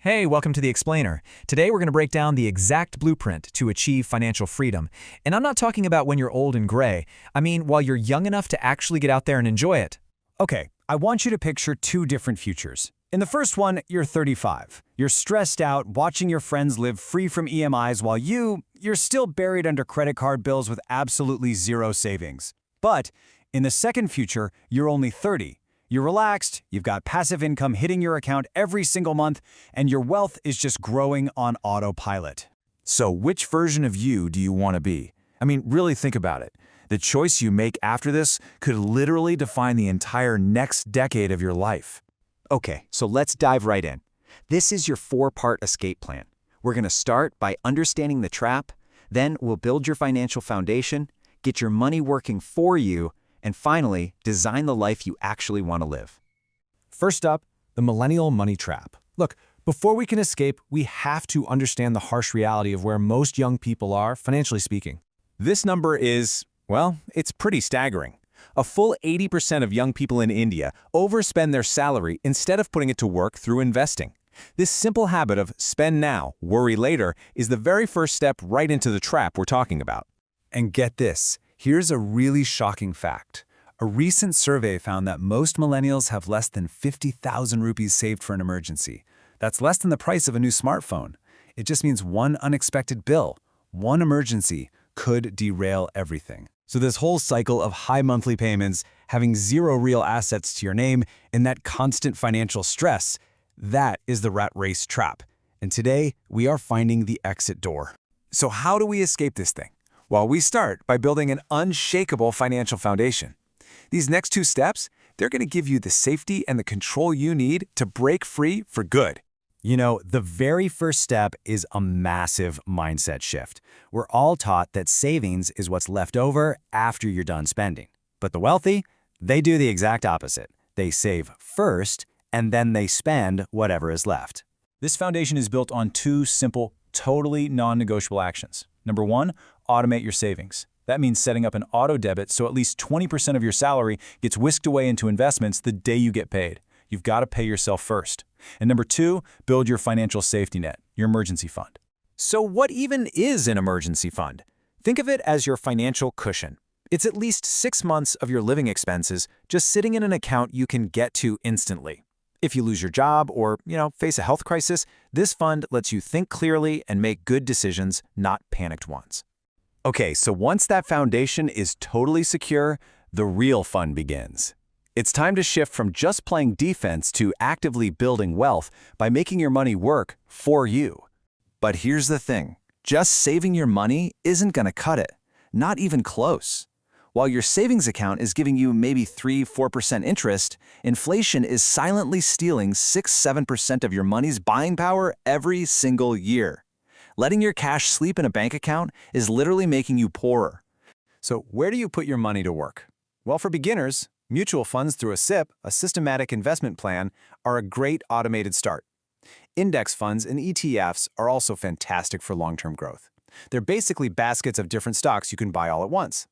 Hey, welcome to The Explainer. Today we're going to break down the exact blueprint to achieve financial freedom. And I'm not talking about when you're old and gray. I mean, while you're young enough to actually get out there and enjoy it. Okay, I want you to picture two different futures. In the first one, you're 35. You're stressed out, watching your friends live free from EMIs while you're still buried under credit card bills with absolutely zero savings. But in the second future, you're only 30. You're relaxed, you've got passive income hitting your account every single month, and your wealth is just growing on autopilot. So which version of you do you want to be? I mean, really think about it. The choice you make after this could literally define the entire next decade of your life. Okay, so let's dive right in. This is your four-part escape plan. We're going to start by understanding the trap, then we'll build your financial foundation, get your money working for you, and finally, design the life you actually want to live. First up, the millennial money trap. Look, before we can escape, we have to understand the harsh reality of where most young people are, financially speaking. This number is, well, it's pretty staggering. A full 80% of young people in India overspend their salary instead of putting it to work through investing. This simple habit of spend now, worry later is the very first step right into the trap we're talking about. And get this, here's a really shocking fact. A recent survey found that most millennials have less than 50,000 rupees saved for an emergency. That's less than the price of a new smartphone. It just means one unexpected bill, one emergency, could derail everything. So this whole cycle of high monthly payments, having zero real assets to your name, and that constant financial stress, that is the rat race trap. And today, we are finding the exit door. So how do we escape this thing? Well, we start by building an unshakable financial foundation. These next two steps, they're going to give you the safety and the control you need to break free for good. You know, the very first step is a massive mindset shift. We're all taught that savings is what's left over after you're done spending. But the wealthy, they do the exact opposite. They save first, and then they spend whatever is left. This foundation is built on two simple, totally non-negotiable actions. Number one, automate your savings. That means setting up an auto debit so at least 20% of your salary gets whisked away into investments the day you get paid. You've got to pay yourself first. And number two, build your financial safety net, your emergency fund. So what even is an emergency fund? Think of it as your financial cushion. It's at least 6 months of your living expenses just sitting in an account you can get to instantly. If you lose your job or, face a health crisis, this fund lets you think clearly and make good decisions, not panicked ones. Okay, so once that foundation is totally secure, the real fun begins. It's time to shift from just playing defense to actively building wealth by making your money work for you. But here's the thing, just saving your money isn't going to cut it, not even close. While your savings account is giving you maybe 3–4% interest, inflation is silently stealing 6–7% of your money's buying power every single year. Letting your cash sleep in a bank account is literally making you poorer. So where do you put your money to work? Well, for beginners, mutual funds through a SIP, a systematic investment plan, are a great automated start. Index funds and ETFs are also fantastic for long-term growth. They're basically baskets of different stocks you can buy all at once.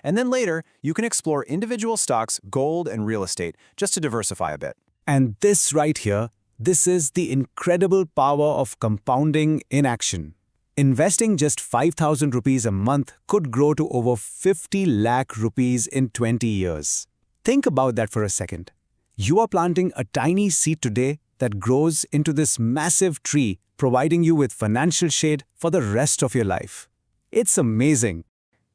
And then later, you can explore individual stocks, gold, and real estate just to diversify a bit. And this right here, this is the incredible power of compounding in action. Investing just 5,000 rupees a month could grow to over 50 lakh rupees in 20 years. Think about that for a second. You are planting a tiny seed today that grows into this massive tree, providing you with financial shade for the rest of your life. It's amazing.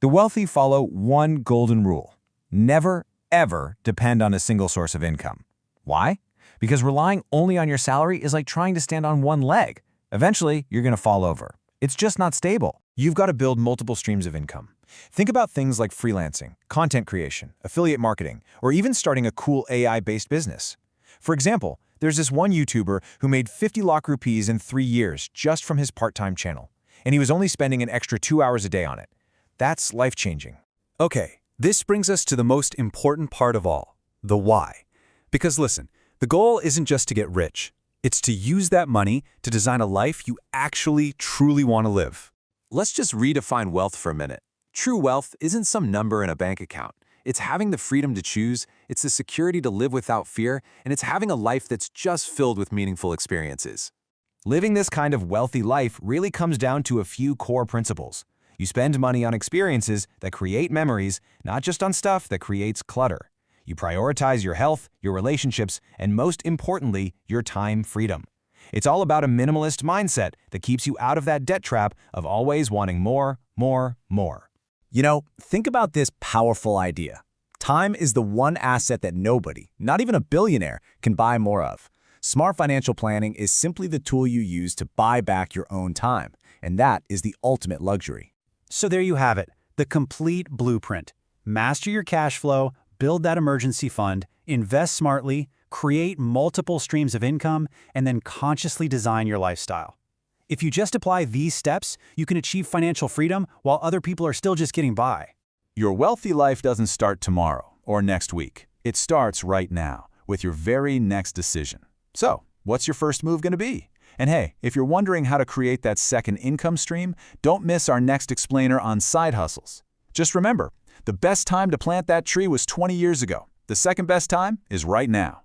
The wealthy follow one golden rule. Never, ever depend on a single source of income. Why? Because relying only on your salary is like trying to stand on one leg. Eventually, you're going to fall over. It's just not stable. You've got to build multiple streams of income. Think about things like freelancing, content creation, affiliate marketing, or even starting a cool AI-based business. For example, there's this one YouTuber who made 50 lakh rupees in 3 years just from his part-time channel, and he was only spending an extra 2 hours a day on it. That's life-changing. Okay, this brings us to the most important part of all, the why. Because listen, the goal isn't just to get rich. It's to use that money to design a life you actually, truly want to live. Let's just redefine wealth for a minute. True wealth isn't some number in a bank account. It's having the freedom to choose, it's the security to live without fear, and it's having a life that's just filled with meaningful experiences. Living this kind of wealthy life really comes down to a few core principles. You spend money on experiences that create memories, not just on stuff that creates clutter. You prioritize your health, your relationships, and most importantly, your time freedom. It's all about a minimalist mindset that keeps you out of that debt trap of always wanting more, more, more. You know, think about this powerful idea. Time is the one asset that nobody, not even a billionaire, can buy more of. Smart financial planning is simply the tool you use to buy back your own time, and that is the ultimate luxury. So there you have it, the complete blueprint. Master your cash flow, build that emergency fund, invest smartly, create multiple streams of income, and then consciously design your lifestyle. If you just apply these steps, you can achieve financial freedom while other people are still just getting by. Your wealthy life doesn't start tomorrow or next week. It starts right now with your very next decision. So, what's your first move going to be? And hey, if you're wondering how to create that second income stream, don't miss our next explainer on side hustles. Just remember, the best time to plant that tree was 20 years ago. The second best time is right now.